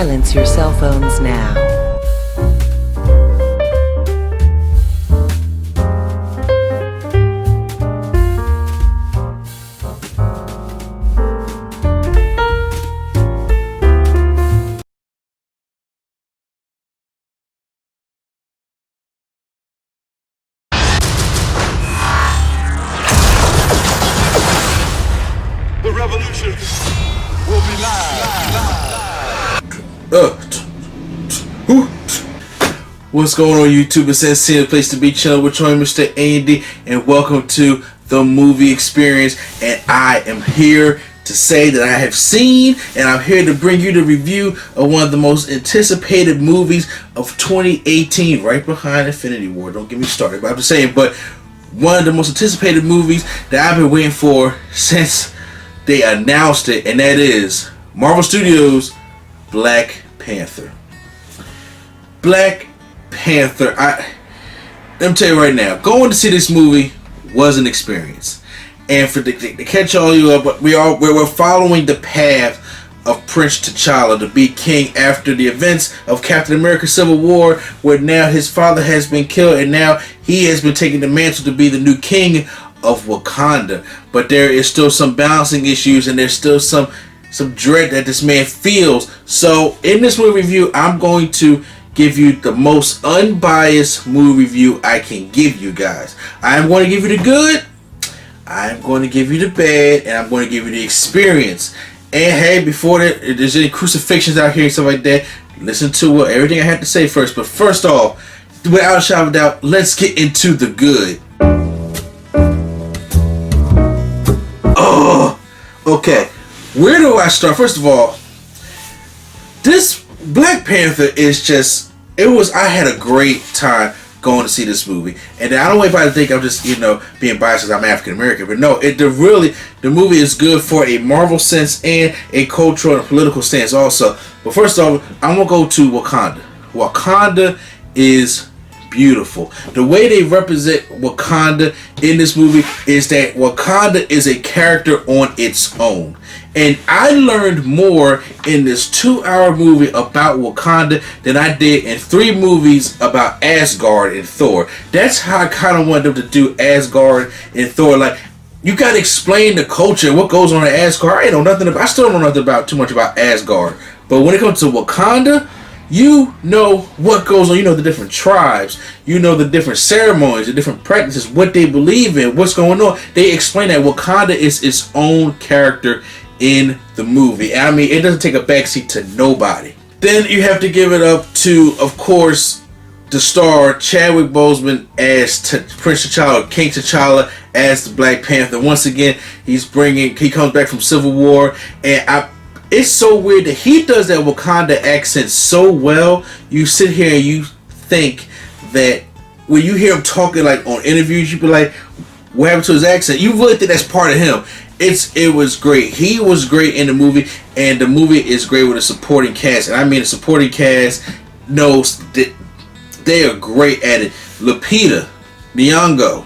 Silence your cell phones now. The revolution will be live. What's going on, YouTube? It's SC, the place to be, chilling with Troy, Mr. Andy, and welcome to the movie experience. And I am here to say that I have seen, and I'm here to bring you the review of one of the most anticipated movies of 2018, right behind Infinity War. Don't get me started, but I'm just saying, but one of the most anticipated movies that I've been waiting for since they announced it, and that is Marvel Studios' Black Panther. Black Panther. Let me tell you right now, going to see this movie was an experience. And for to catch all you up, we're following the path of Prince T'Challa to be king after the events of Captain America: Civil War, where now his father has been killed and now he has been taking the mantle to be the new king of Wakanda. But there is still some balancing issues, and there's still some dread that this man feels. So in this movie review, I'm going to give you the most unbiased movie review I can give you guys. I'm going to give you the good, I'm going to give you the bad, and I'm going to give you the experience. And hey, before that, if there's any crucifixions out here and stuff like that, listen to everything I have to say first. But first off, without a shadow of a doubt, let's get into the good. Okay, where do I start? First of all, this Black Panther is just, I had a great time going to see this movie. And I don't want anybody to think I'm just, being biased because I'm African American, but no, the movie is good for a Marvel sense and a cultural and political stance also. But first off, I'm going to go to Wakanda. Wakanda is beautiful. The way they represent Wakanda in this movie is that Wakanda is a character on its own. And I learned more in this 2-hour movie about Wakanda than I did in 3 movies about Asgard and Thor. That's how I kind of wanted them to do Asgard and Thor. Like, you got to explain the culture and what goes on in Asgard. I still don't know nothing too much about Asgard. But when it comes to Wakanda, you know what goes on. You know the different tribes. You know the different ceremonies, the different practices, what they believe in, what's going on. They explain that Wakanda is its own character in the movie. I mean, it doesn't take a backseat to nobody. Then you have to give it up to, of course, the star Chadwick Boseman as Prince T'Challa, King T'Challa as the Black Panther. Once again, he comes back from Civil War, and it's so weird that he does that Wakanda accent so well. You sit here and you think that when you hear him talking like on interviews, you be like, what happened to his accent? You really think that's part of him. It was great. He was great in the movie, and the movie is great with a supporting cast. And I mean, the supporting cast knows that they are great at it. Lupita Nyong'o,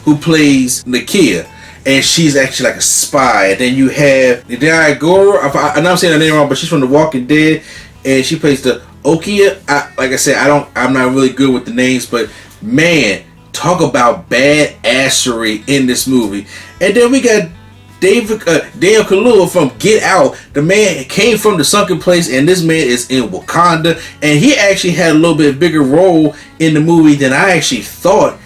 who plays Nakia, and she's actually like a spy. And then you have Nadia Goro. I know I'm saying her name wrong, but she's from The Walking Dead, and she plays the Okia. Like I said, I'm not really good with the names, but man, talk about badassery in this movie. And then we got Daniel Kaluuya from Get Out. The man came from the sunken place, and this man is in Wakanda, and he actually had a little bit bigger role in the movie than I actually thought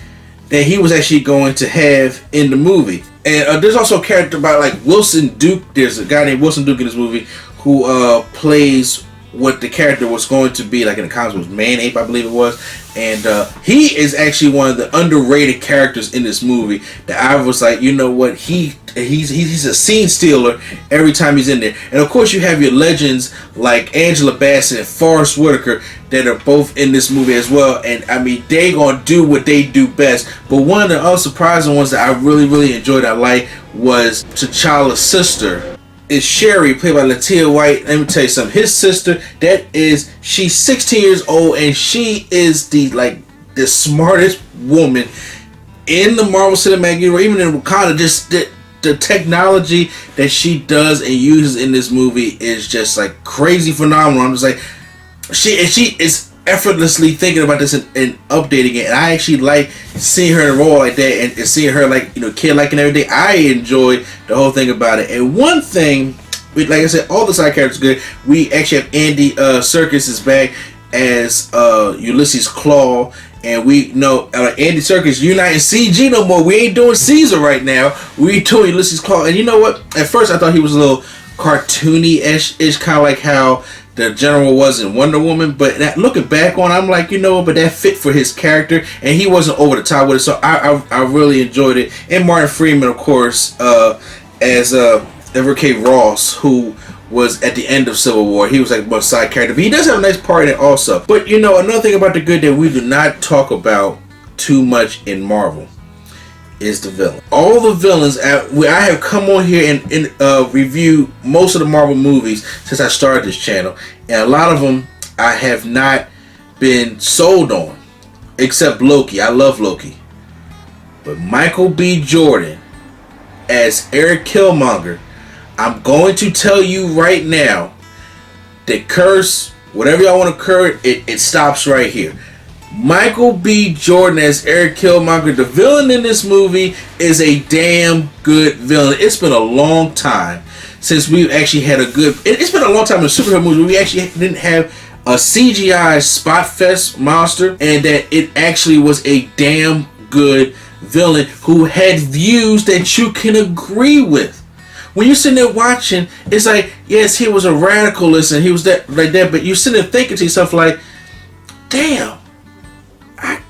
that he was actually going to have in the movie. And there's also a character by like Wilson Duke. There's a guy named Wilson Duke in this movie who plays what the character was going to be, like in the comics was Man-Ape, I believe it was. And he is actually one of the underrated characters in this movie that I was like, you know what, he's a scene stealer every time he's in there. And of course you have your legends like Angela Bassett and Forrest Whitaker that are both in this movie as well. And I mean, they gonna do what they do best. But one of the unsurprising ones that I really enjoyed, I like, was T'Challa's sister. Is Sherry, played by Latia White. Let me tell you something. His sister, she's 16 years old, and she is the smartest woman in the Marvel Cinematic Universe, even in Wakanda. the technology that she does and uses in this movie is just like crazy phenomenal. I'm just like, she is effortlessly thinking about this and updating it, and I actually like seeing her in a role like that and seeing her like, you know, kid like and everything. I enjoyed the whole thing about it. And one thing, like I said, all the side characters are good. We actually have Andy Serkis is back as Ulysses Claw. And we know Andy Serkis, you're not in CG no more. We ain't doing Caesar right now. We doing Ulysses Claw. And you know what? At first I thought he was a little cartoony-ish, kind of like how the General was in Wonder Woman. But looking back on it, I'm like, you know what? But that fit for his character. And he wasn't over the top with it. So I really enjoyed it. And Martin Freeman, of course, as Everett K. Ross, who was at the end of Civil War. He was like a side character, but he does have a nice part in it also. But you know, another thing about the good that we do not talk about too much in Marvel is the villain. All the villains, I have come on here and review most of the Marvel movies since I started this channel, and a lot of them I have not been sold on, except Loki. I love Loki. But Michael B. Jordan as Eric Killmonger, I'm going to tell you right now that curse, whatever y'all want to curse, it stops right here. Michael B. Jordan as Eric Killmonger, the villain in this movie, is a damn good villain. It's been a long time since we've actually had a good... It's been a long time in superhero movies where we actually didn't have a CGI spot fest monster, and that it actually was a damn good villain who had views that you can agree with. When you're sitting there watching, it's like, yes, he was a radicalist and he was that like that, but you're sitting there thinking to yourself like, damn, I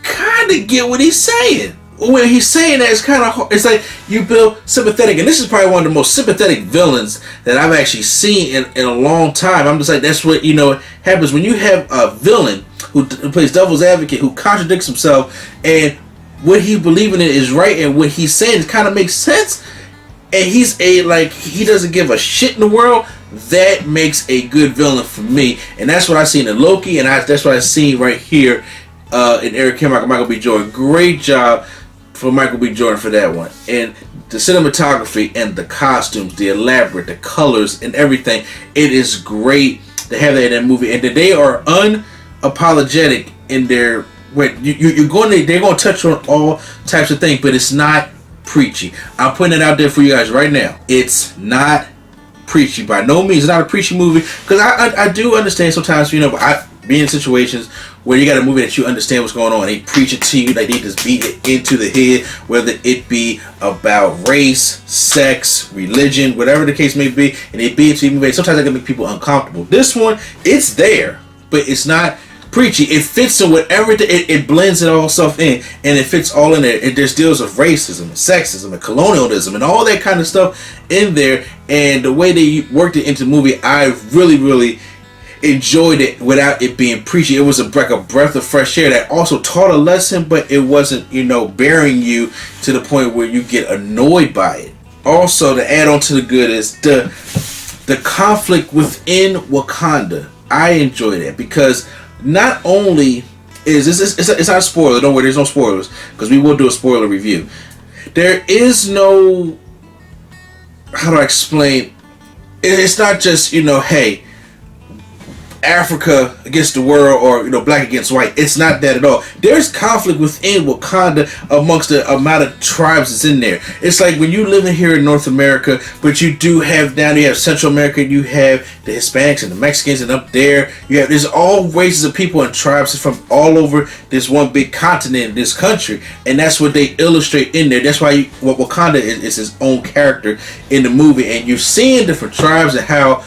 kind of get what he's saying. When he's saying that, it's kind of hard. It's like you build sympathetic, and this is probably one of the most sympathetic villains that I've actually seen in a long time. I'm just like, that's what, you know, happens when you have a villain who plays devil's advocate, who contradicts himself, and what he believes in is right, and what he's saying kind of makes sense. And he's he doesn't give a shit in the world. That makes a good villain for me. And that's what I seen in Loki, and that's what I seen right here in Eric Killmonger, Michael B. Jordan. Great job for Michael B. Jordan for that one. And the cinematography and the costumes, the elaborate, the colors and everything. It is great to have that in that movie. And that they are unapologetic in their... they're going to touch on all types of things, but it's not preachy. I'm putting it out there for you guys right now. It's not preachy by no means. It's not a preachy movie, because I do understand sometimes, you know, I be in situations where you got a movie that you understand what's going on. They preach it to you, like they just beat it into the head, whether it be about race, sex, religion, whatever the case may be, and they beat it to you. Sometimes that can make people uncomfortable. This one, it's there, but it's not preachy. It fits in whatever it blends it all stuff in, and it fits all in there. And there's deals of racism and sexism and colonialism and all that kind of stuff in there. And the way they worked it into the movie, I really enjoyed it without it being preachy. It was like a breath of fresh air that also taught a lesson, but it wasn't, you know, bearing you to the point where you get annoyed by it. Also, to add on to the good is the conflict within Wakanda. I enjoy that, because not only is this, it's not a spoiler, don't worry, there's no spoilers, because we will do a spoiler review. There is no, how do I explain, it's not just, you know, hey, Africa against the world, or, you know, black against white. It's not that at all. There's conflict within Wakanda amongst the amount of tribes that's in there. It's like when you live in here in North America, but you do have down there, you have Central America, you have the Hispanics and the Mexicans, and up there there's all races of people and tribes from all over this one big continent, this country, and that's what they illustrate in there. That's why what Wakanda is his own character in the movie, and you're seeing different tribes and how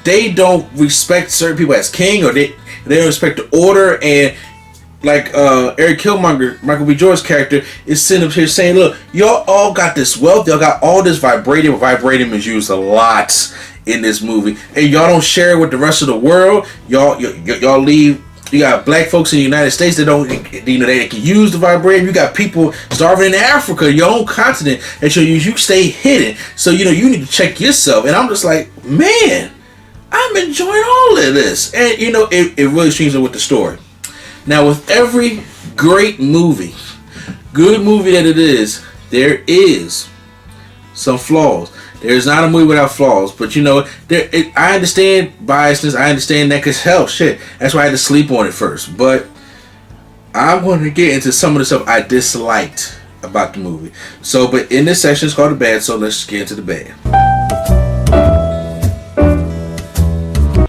they don't respect certain people as king, or they don't respect the order. And like Eric Killmonger, Michael B. Jordan's character, is sitting up here saying, look, y'all all got this wealth, y'all got all this vibranium. Vibranium is used a lot in this movie, and y'all don't share it with the rest of the world. Y'all leave. You got black folks in the United States that don't, you know, they can use the vibranium. You got people starving in Africa, your own continent, and so you stay hidden. So, you know, you need to check yourself. And I'm just like, man, I'm enjoying all of this. And, you know, it really streams in with the story. Now, with every great movie, good movie that it is, there is some flaws. There's not a movie without flaws, but you know, I understand biasness. I understand that because hell, shit, that's why I had to sleep on it first. But I'm going to get into some of the stuff I disliked about the movie. So, but in this section, it's called the bad. So let's get into the bad.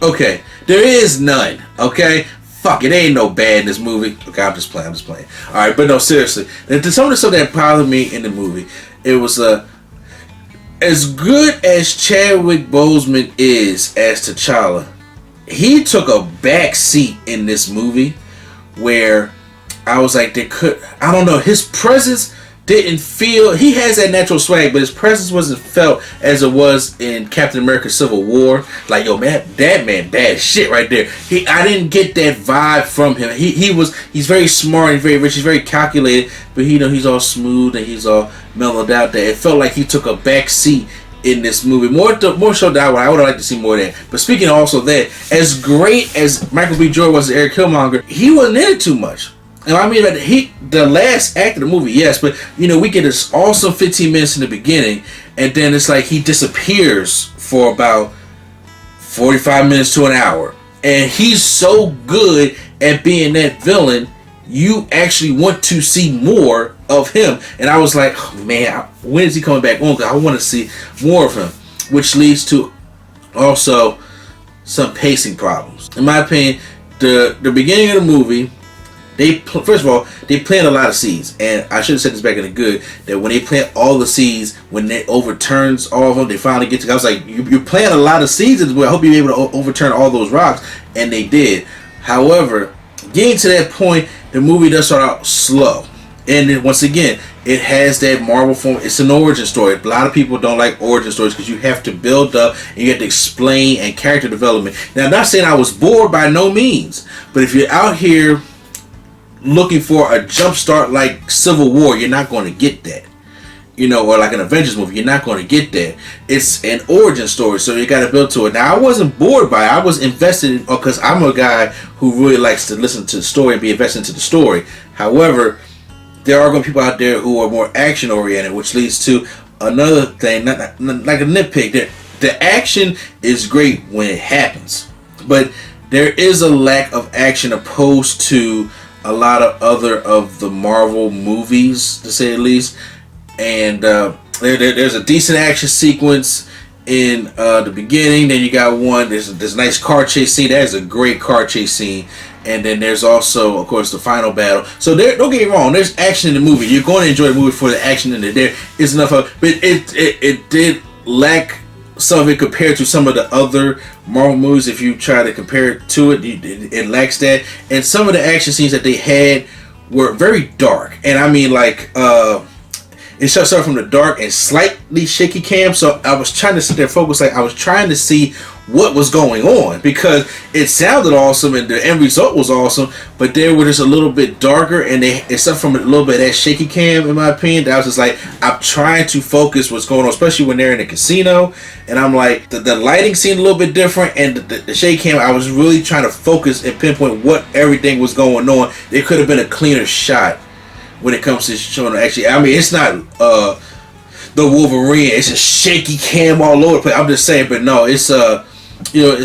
Okay, there is none. Okay. Fuck, it ain't no bad in this movie. Okay, I'm just playing. Alright, but no, seriously. Some of the stuff that bothered me in the movie, it was as good as Chadwick Boseman is as T'Challa, he took a back seat in this movie where I was like, I don't know, his presence didn't feel, he has that natural swag, but his presence wasn't felt as it was in Captain America Civil War. Like, yo, man, that man bad shit right there. I didn't get that vibe from him. He's very smart and very rich, he's very calculated, but he's all smooth and he's all mellowed out there. It felt like he took a back seat in this movie. More so that I would have liked to see more of that. But speaking also of that, as great as Michael B. Jordan was as Eric Killmonger, he wasn't in it too much. And I mean, the last act of the movie, yes, but you know, we get this awesome 15 minutes in the beginning, and then it's like he disappears for about 45 minutes to an hour, and he's so good at being that villain, you actually want to see more of him. And I was like, oh, man, when is he coming back on? 'Cause I want to see more of him, which leads to also some pacing problems. In my opinion, the beginning of the movie, first of all, they plant a lot of seeds, and I should have said this back in the good, that when they plant all the seeds, when it overturns all of them, they finally get to, I was like, you plant a lot of seeds, I hope you're able to overturn all those rocks, and they did. However, getting to that point, the movie does start out slow, and then once again, it has that Marvel form. It's an origin story. A lot of people don't like origin stories because you have to build up and you have to explain and character development. Now, I'm not saying I was bored by no means, but if you're out here looking for a jump start like Civil War, you're not going to get that. You know, or like an Avengers movie, you're not going to get that. It's an origin story, so you got to build to it. Now, I wasn't bored by it. I was invested in, because I'm a guy who really likes to listen to the story and be invested into the story. However, there are going to be people out there who are more action oriented, which leads to another thing, not like a nitpick. The action is great when it happens, but there is a lack of action opposed to a lot of other of the Marvel movies, to say the least. And there's a decent action sequence in the beginning. Then you got one, there's a nice car chase scene. That is a great car chase scene. And then there's also, of course, the final battle. So don't get me wrong, there's action in the movie. You're going to enjoy the movie for the action in it. There is enough of, but it did lack some of it compared to some of the other Marvel movies. If you try to compare it to it, it lacks that. And some of the action scenes that they had were very dark. And I mean, like, it started from the dark and slightly shaky cam. So I was trying to sit there focus, like I was trying to see what was going on, because it sounded awesome and the end result was awesome, but they were just a little bit darker, and it started from a little bit of that shaky cam, in my opinion. That was just like, I'm trying to focus what's going on, especially when they're in a casino, and I'm like, the lighting seemed a little bit different, and the shaky cam, I was really trying to focus and pinpoint what everything was going on. It could have been a cleaner shot when it comes to showing, actually, I mean, it's not the Wolverine, it's a shaky cam all over the place. I'm just saying, but no, it's you know,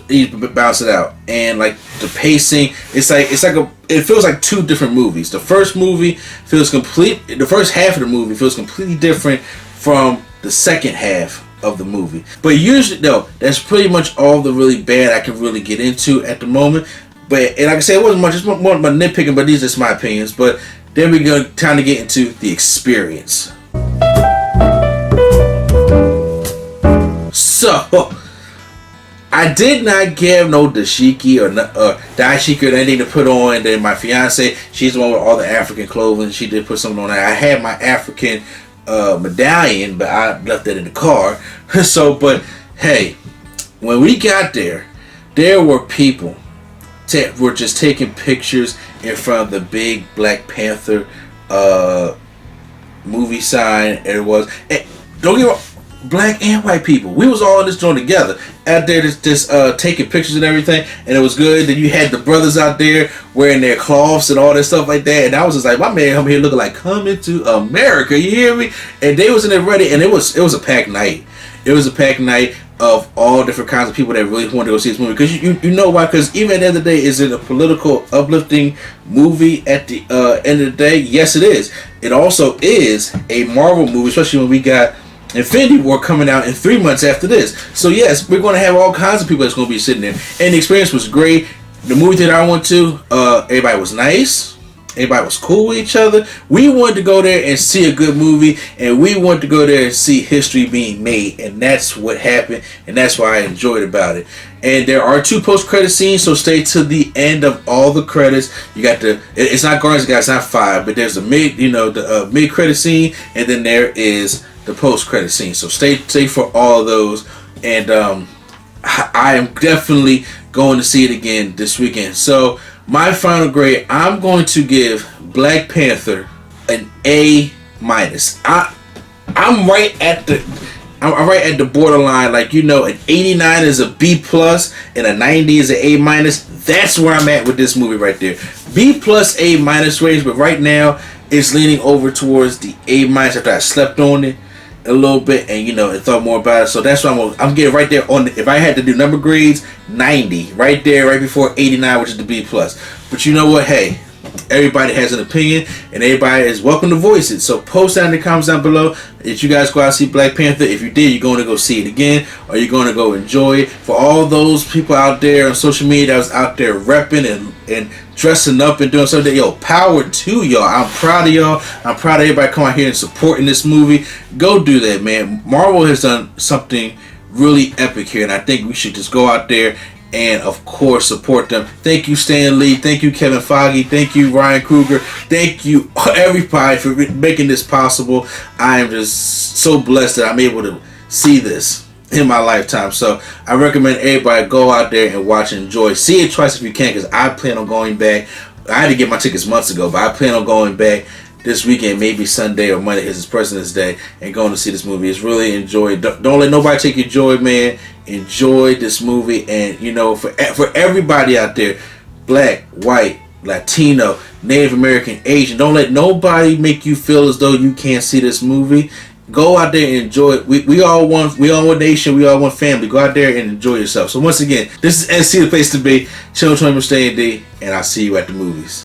you bounce it out, and like the pacing, it feels like two different movies. The first half of the movie feels completely different from the second half of the movie. But usually, no, that's pretty much all the really bad I can really get into at the moment. But, and like I said, it wasn't much, it's more about nitpicking, but these are just my opinions. But then we go, time to get into the experience. So, I did not give no dashiki or daishiki or anything to put on. And then my fiance, she's the one with all the African clothing. She did put something on. I had my African medallion, but I left that in the car. So, but hey, when we got there were people that were just taking pictures in front of the big Black Panther movie sign. And it was, don't get me wrong, black and white people. We was all in this joint together out there, just taking pictures and everything, and it was good. Then you had the brothers out there wearing their cloths and all that stuff like that, and I was just like, my man come here looking like coming to America. You hear me? And they was in there ready, and it was a packed night. It was a packed night of all different kinds of people that really wanted to go see this movie. Because you know why? Because even at the end of the day, is it a political, uplifting movie at the end of the day? Yes, it is. It also is a Marvel movie, especially when we got Infinity War coming out in 3 months after this. So yes, we're going to have all kinds of people that's going to be sitting there. And the experience was great. The movie that I went to, everybody was nice. Everybody was cool with each other. We wanted to go there and see a good movie, and we wanted to go there and see history being made, and that's what happened, and that's why I enjoyed about it. And there are 2 post-credit scenes, so stay to the end of all the credits. You got it's not Guardians of the Galaxy, it's not 5, but there's a mid-credit scene, and then there is the post-credit scene. So stay for all of those, and I am definitely going to see it again this weekend. So my final grade, I'm going to give Black Panther an A-. I'm right at the borderline. Like, you know, an 89 is a B+, and a 90 is an A-. That's where I'm at with this movie right there. B+, A- range, but right now it's leaning over towards the A- after I slept on it a little bit and, you know, and thought more about it. So that's why I'm getting right there on if I had to do number grades, 90 right there, right before 89, which is the B+. But you know what? Hey, everybody has an opinion, and everybody is welcome to voice it. So post down in the comments down below if you guys go out and see Black Panther. If you did, you're going to go see it again, or you're going to go enjoy it. For all those people out there on social media that was out there repping and dressing up and doing something, yo, power to y'all. I'm proud of y'all. I'm proud of everybody coming out here and supporting this movie. Go do that, man. Marvel has done something really epic here, and I think we should just go out there and of course support them. Thank you, Stan Lee. Thank you, Kevin Feige. Thank you, Ryan Coogler. Thank you, everybody, for making this possible. I am just so blessed that I'm able to see this in my lifetime. So I recommend everybody go out there and watch and enjoy. See it twice if you can, because I plan on going back. I had to get my tickets months ago, but I plan on going back this weekend, maybe Sunday or Monday, it's President's Day, and going to see this movie. It's really enjoy. Don't let nobody take your joy, man. Enjoy this movie, and you know, for everybody out there, black, white, Latino, Native American, Asian, don't let nobody make you feel as though you can't see this movie. Go out there and enjoy it. We all one nation, we all one family. Go out there and enjoy yourself. So once again, this is NC, the place to be. Children, stay in D, and I'll see you at the movies.